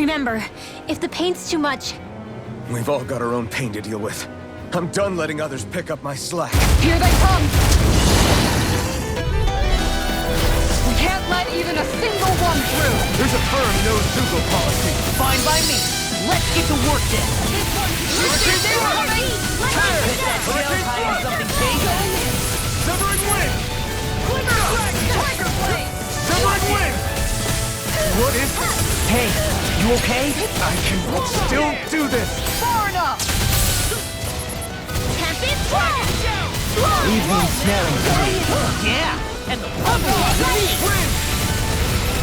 Remember, if the pain's too much... We've all got our own pain to deal with. I'm done letting others pick up my slack. Here they come! We can't let even a single one through! There's a firm no-Dougal policy. Fine by me. Let's get to work then. This one's Something big. Severing wind! Tiger Blade! Severing wind! What is this? Hey, you okay? I can still do this! Far enough! Tempest Flash! Leave me ensnaring for me. Yeah, and the bundle of me.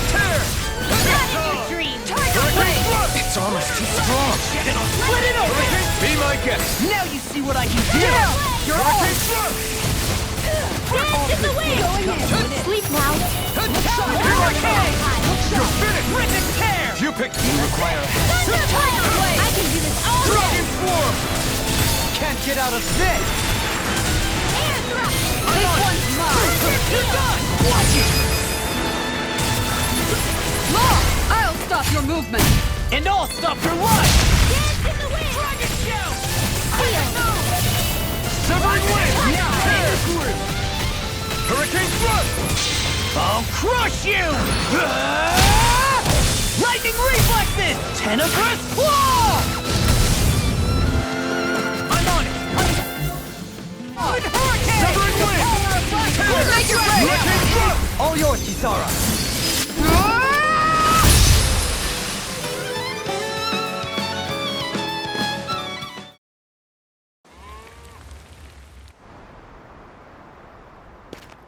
Tear! Not in your dream! Tiger Blade! It's almost too strong. Split it open! Be my guest. Now you see what I can do! You're all Dance in the wind! Sleep now. Hurricane! You're finished! Rip and tear! You picked me. Require a Thundercloud! I can do this all day! Dragon Swarm! Can't get out of this! Air thrust! This one's mine! You're done! Watch it! Law! I'll stop your movement! And I'll stop your life! Dance in the wind! Dragon Shout! Feel! Severing wind! Now! Hurricane thrust! I'll crush you! Lightning reflexes! Tenebrous claw! I'm on it! Hurricane! Severing wind! We'll make it rain! Hurricane thrust! All yours, Kisara.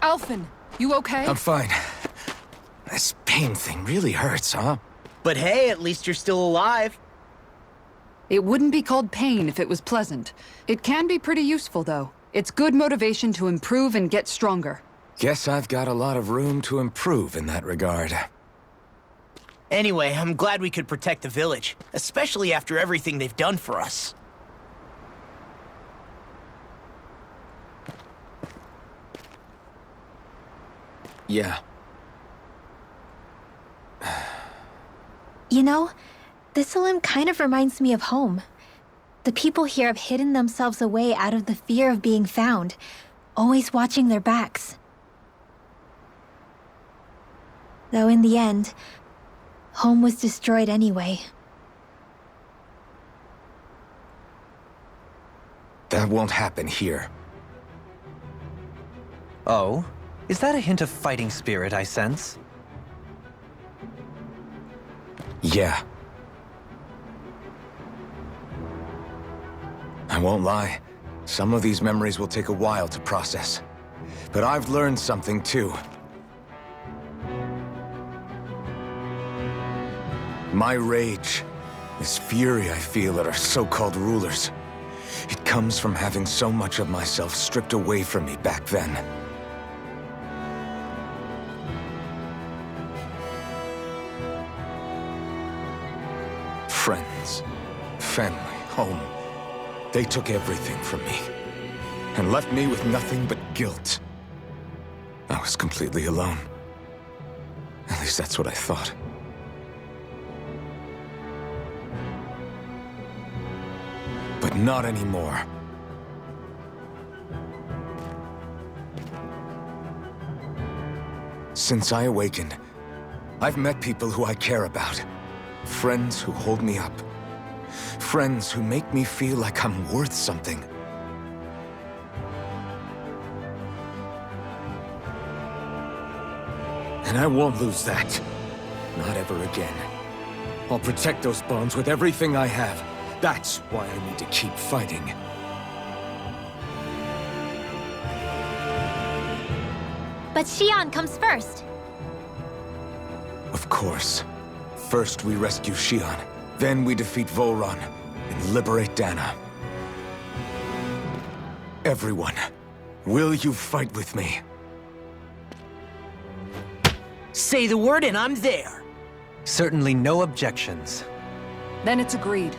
Alphen, you okay? I'm fine. This pain thing really hurts, huh? But hey, at least you're still alive. It wouldn't be called pain if it was pleasant. It can be pretty useful, though. It's good motivation to improve and get stronger. Guess I've got a lot of room to improve in that regard. Anyway, I'm glad we could protect the village, especially after everything they've done for us. Yeah. You know, Thistleum kind of reminds me of home. The people here have hidden themselves away out of the fear of being found, always watching their backs. Though in the end, home was destroyed anyway. That won't happen here. Oh? Is that a hint of fighting spirit I sense? Yeah. I won't lie. Some of these memories will take a while to process. But I've learned something too. My rage, this fury I feel at our so-called rulers, it comes from having so much of myself stripped away from me back then. Friends, family, home. They took everything from me, and left me with nothing but guilt. I was completely alone. At least that's what I thought. But not anymore. Since I awakened, I've met people who I care about. Friends who hold me up. Friends who make me feel like I'm worth something. And I won't lose that. Not ever again. I'll protect those bonds with everything I have. That's why I need to keep fighting. But Xion comes first. Of course. First we rescue Xion, then we defeat Volron and liberate Dana. Everyone, will you fight with me? Say the word and I'm there. Certainly no objections. Then it's agreed.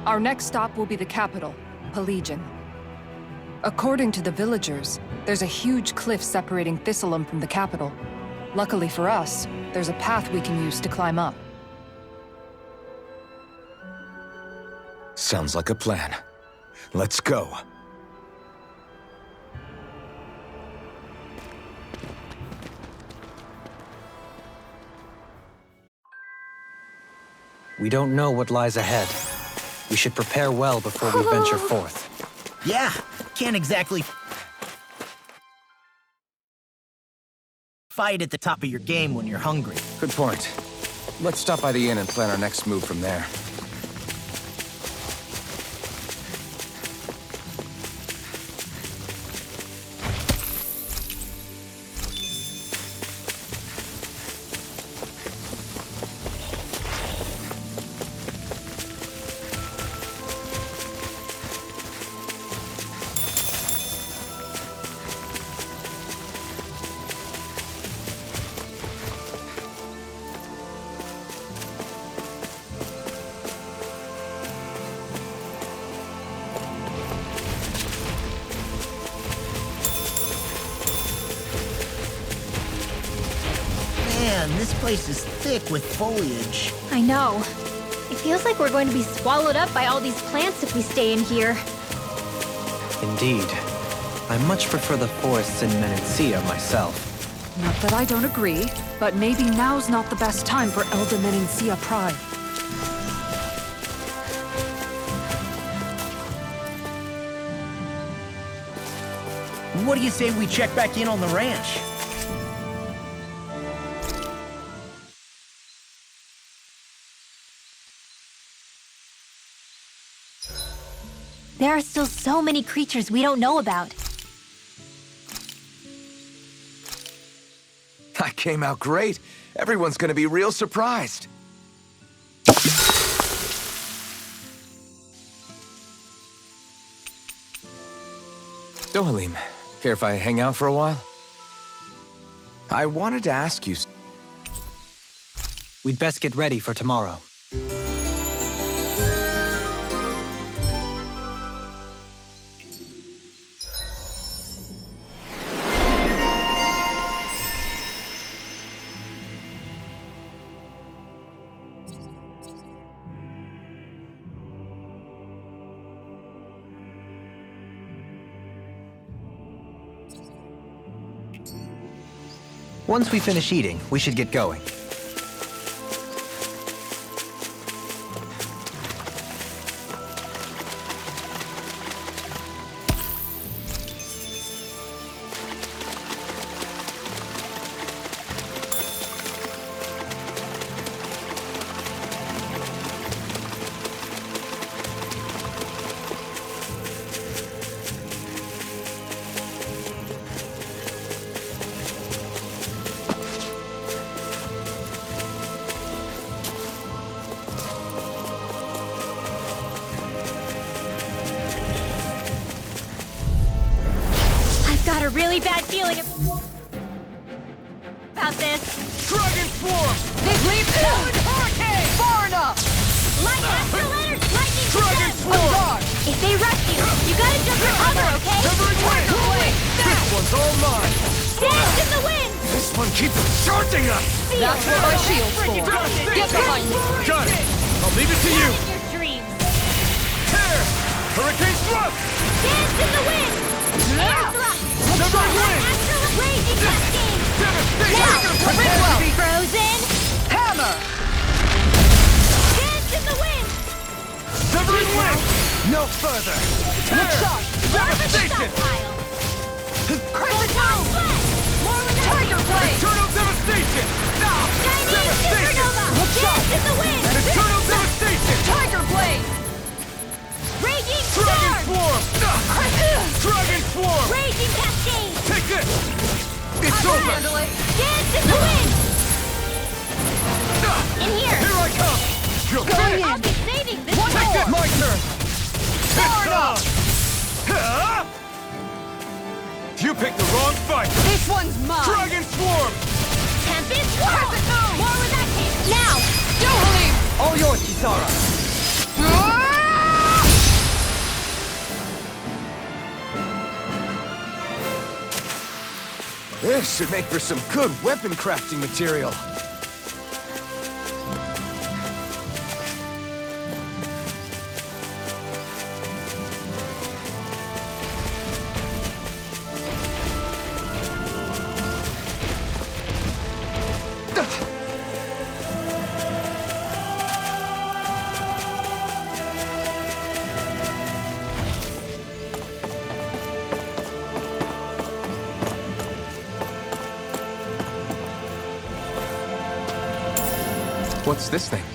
Our next stop will be the capital, Pelegion. According to the villagers, there's a huge cliff separating Thistleum from the capital. Luckily for us, there's a path we can use to climb up. Sounds like a plan. Let's go. We don't know what lies ahead. We should prepare well before we venture forth. Yeah, can't exactly fight at the top of your game when you're hungry. Good point. Let's stop by the inn and plan our next move from there. Man, this place is thick with foliage. I know. It feels like we're going to be swallowed up by all these plants if we stay in here. Indeed. I much prefer the forests in Menancia myself. Not that I don't agree, but maybe now's not the best time for Elder Menancia Pride. What do you say we check back in on the ranch? There are still so many creatures we don't know about. I came out great. Everyone's gonna be real surprised. Dohalim, care if I hang out for a while? I wanted to ask you... We'd best get ready for tomorrow. Once we finish eating, we should get going. Got a really bad feeling about this. Dragon Swarm! They've leaped down! Hurricane! Far enough! Lightning Dragon Swarm! If they rush you, you gotta jump for cover, okay? Severing Wind! This one's all mine! Dance in the wind! This one keeps charging us! That's what our shield's for. Get behind me! Got it! I'll leave it to you! In your dreams. Tear! Hurricane Thrust! Dance in the wind! Air thrust! Severing Wind! Raging cascade! Devastation! Now, Prepare to be frozen! Hammer! Dance in the wind! Severing Wind! No further! Tear! Devastation! Crescent Moon! More with Tiger Blade! Eternal Devastation! Chinese Devastation! Supernova! Dance in the wind! And Eternal Devastation! Tiger Blade! Raging Dragon storm! Swarm! Dragon Swarm! Raging cascade! Take this! It's I'll over! handle it! Dance in the wind! In here! Here I come! You'll get it! I'll be saving this One floor! more! My turn! Far It's enough! on! You picked the wrong fight! This one's mine! Dragon Swarm! Tempest Swirl! More with that case! Now! Dohalim! All yours, Kisara! This should make for some good weapon crafting material. What's this thing?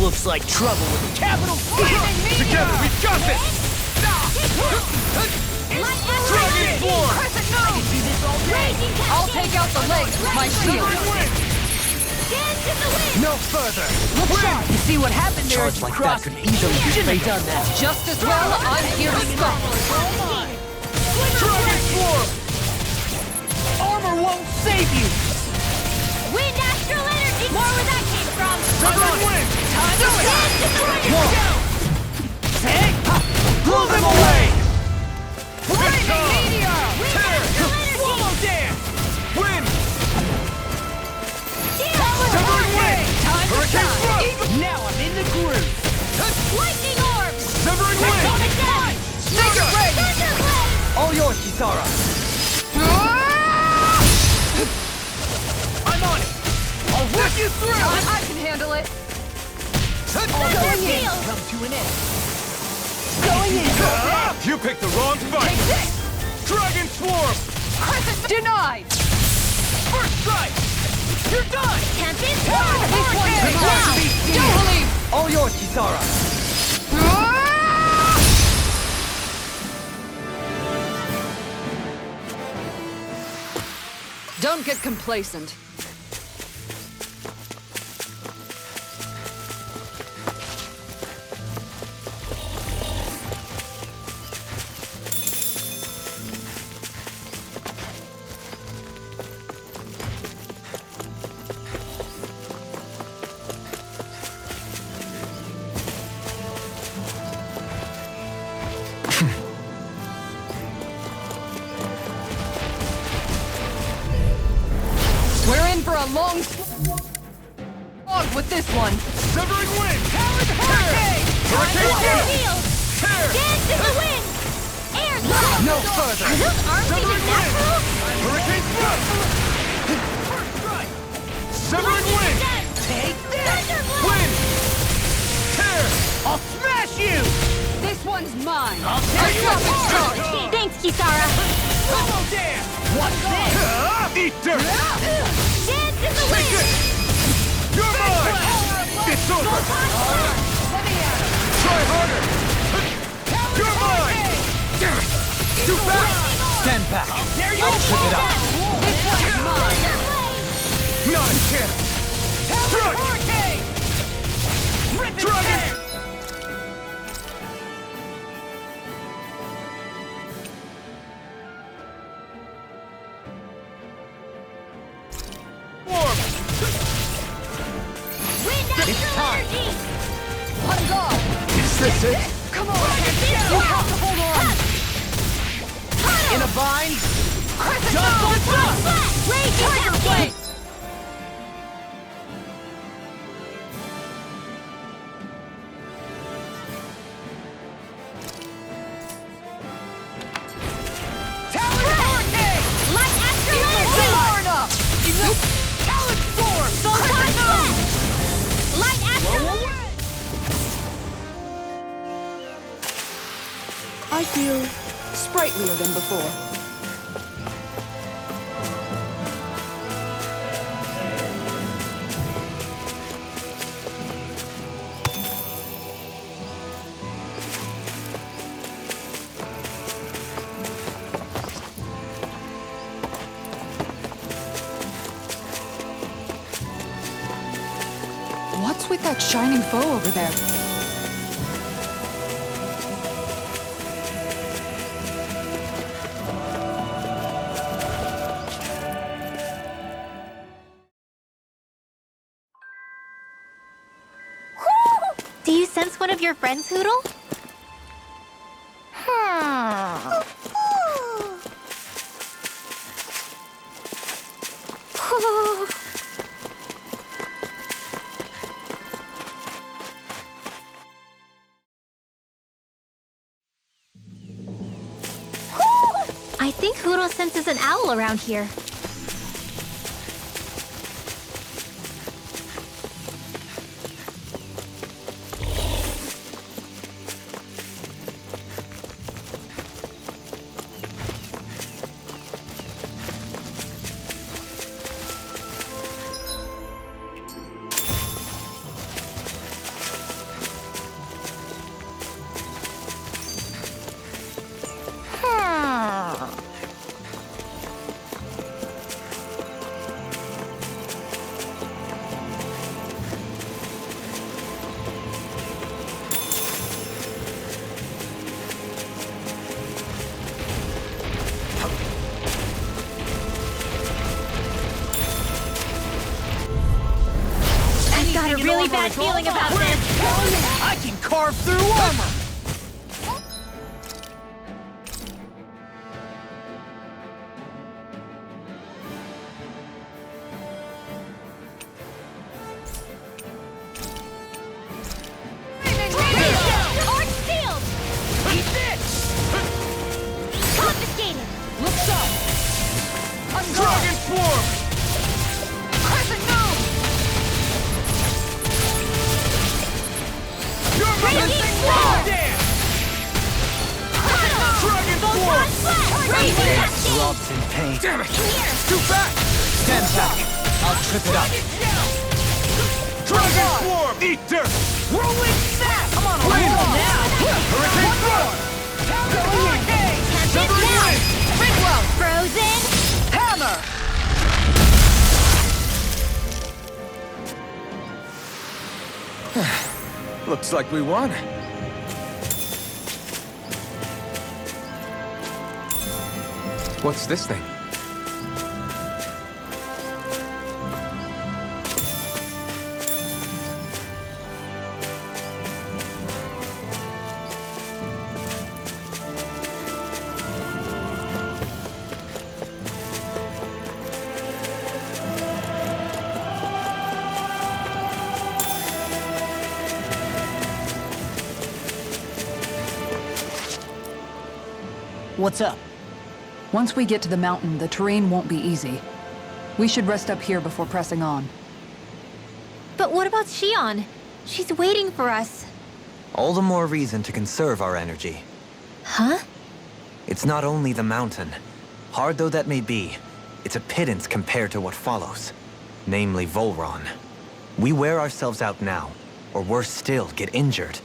Looks like trouble with the capital P! Together, we've got this! Dragon Form! I'll take out the legs with my shield. No further! Look sharp! You see what happened there? Charge like that could easily be Shouldn't have done that. Just as well, I'm here to stop. Dragon Form! Armor won't save you! Wind astral energy! More where that came from! Southern Wind! Time to Dance in the wind! Take! Blow them away! Lightning meteor! Tear! Swallow dance! Wind! Southern Wind! Time to Hurricane shine! Thrust! Now I'm in the groove! Lightning orbs! Severing Wind! Tectonic death! Mega Ray! Thunderblade! All yours, Kisara! I'm on it! I'll work you through! I can handle it. Thunder field! Come to an end. Going in. You picked the wrong fight! Take this. Dragon Swarm! Crescent denied. First strike! You're done! Tempest This Storm! one Take takes one. out. Don't believe. All yours, Kisara! Don't get complacent. We're in for a long slog with this one. Severing Wind! Hurricane! Hurricane Thunder Thrust! field! Tear! Dance in the wind! Air thrust! No further! Are those arms even natural? Hurricane Thrust! First strike! Severing Wind! Take this! Thunderblade! Wind! Tear! I'll smash you! This one's mine. I'll tear you apart! Thanks, Kisara! Swallow dance! What's this? Eat dirt! Dance in the Take wind! it! You're mine! It's over! Let me at it. Try harder! You're mine! Too fast! Stand back! There you go! Pick it up! This one's mine. Not a chance! Strike! Hurricane! Rip it Dragon! tear! Warm! Wind astral time. energy! Let go. Is this it? Come on. You have to hold on. In a bind? Crescent Just moon. like that! Raging cascade! Talon Hurricane! Light astral energy! Far enough. Talon Storm! Crescent moon! Light astral I feel sprightlier than before. What's with that shining foe over there? Do you sense one of your friends, Hoodle? I think Hoodle senses an owl around here. really bad feeling about this. I can carve through armor! Dragon Swarm! Crescent Moon! You're Raging Swarm! Dragon Swarm! Throbs in pain. Damn it! Here. Too fast! Stand back. I'll trip it up. Dragon Swarm! Eat dirt! Rolling Sap! Come on, Blade hold on now! Hurricane Thrust! Severing Wind! Ridwell. Frozen. Hammer! Looks like we won. What's this thing? What's up? Once we get to the mountain, the terrain won't be easy. We should rest up here before pressing on. But what about Shion? She's waiting for us. All the more reason to conserve our energy. Huh? It's not only the mountain. Hard though that may be, it's a pittance compared to what follows. Namely Volron. We wear ourselves out now, or worse still, get injured.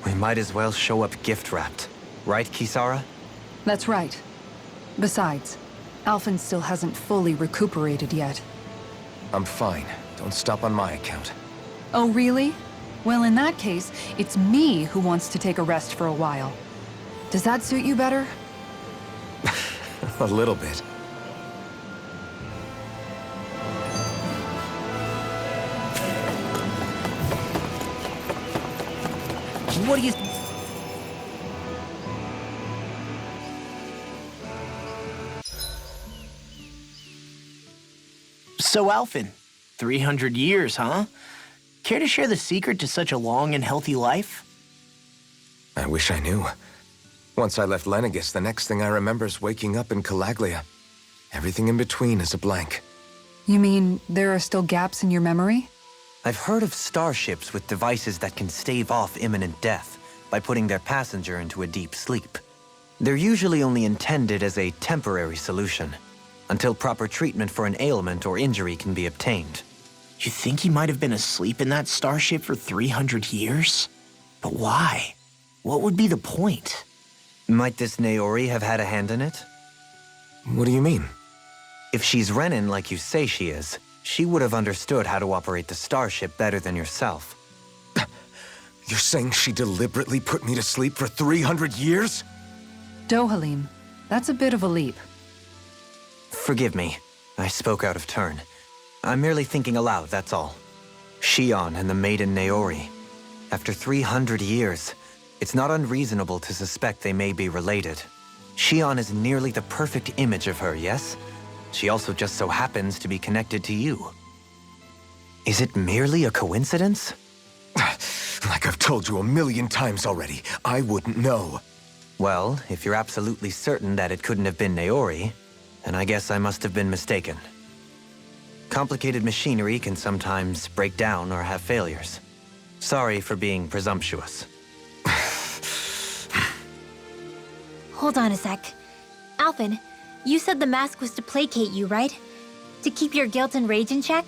We might as well show up gift-wrapped. Right, Kisara? That's right. Besides, Alphen still hasn't fully recuperated yet. I'm fine. Don't stop on my account. Oh, really? Well, in that case, it's me who wants to take a rest for a while. Does that suit you better? A little bit. What do you... So, Alphen, 300 years, huh? Care to share the secret to such a long and healthy life? I wish I knew. Once I left Lenegis, the next thing I remember is waking up in Calaglia. Everything in between is a blank. You mean there are still gaps in your memory? I've heard of starships with devices that can stave off imminent death by putting their passenger into a deep sleep. They're usually only intended as a temporary solution, until proper treatment for an ailment or injury can be obtained. You think he might have been asleep in that starship for 300 years? But why? What would be the point? Might this Naori have had a hand in it? What do you mean? If she's Renin like you say she is, she would have understood how to operate the starship better than yourself. You're saying she deliberately put me to sleep for 300 years? Dohalim, that's a bit of a leap. Forgive me. I spoke out of turn. I'm merely thinking aloud, that's all. Shion and the maiden Naori. After 300 years, it's not unreasonable to suspect they may be related. Shion is nearly the perfect image of her, yes? She also just so happens to be connected to you. Is it merely a coincidence? Like I've told you 1,000,000 times already, I wouldn't know. Well, if you're absolutely certain that it couldn't have been Naori, then I guess I must have been mistaken. Complicated machinery can sometimes break down or have failures. Sorry for being presumptuous. Hold on a sec. Alphen, you said the mask was to placate you, right? To keep your guilt and rage in check?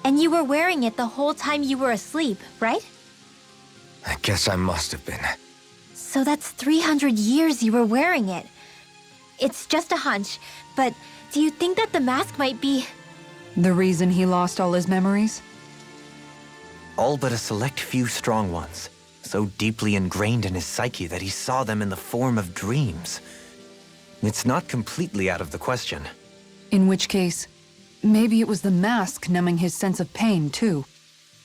And you were wearing it the whole time you were asleep, right? I guess I must have been. So that's 300 years you were wearing it. It's just a hunch, but do you think that the mask might be... The reason he lost all his memories? All but a select few strong ones, so deeply ingrained in his psyche that he saw them in the form of dreams. It's not completely out of the question. In which case, maybe it was the mask numbing his sense of pain, too.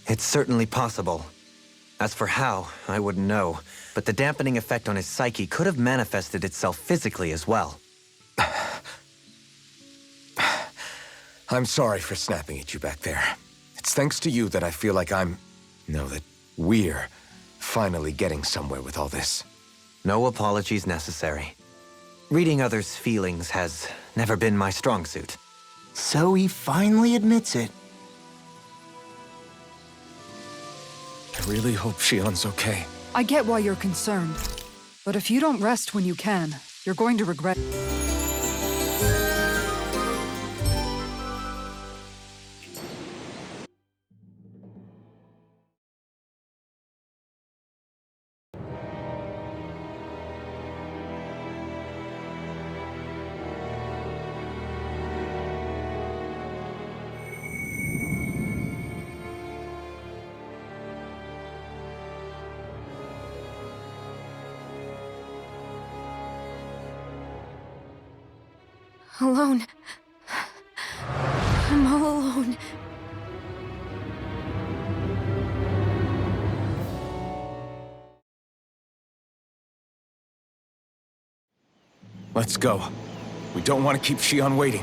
It's certainly possible. As for how, I wouldn't know, but the dampening effect on his psyche could have manifested itself physically as well. I'm sorry for snapping at you back there. It's thanks to you that I feel like that we're finally getting somewhere with all this. No apologies necessary. Reading others' feelings has never been my strong suit. So he finally admits it. I really hope Shion's okay. I get why you're concerned. But if you don't rest when you can, you're going to regret. Alone. I'm all alone. Let's go. We don't want to keep Shion waiting.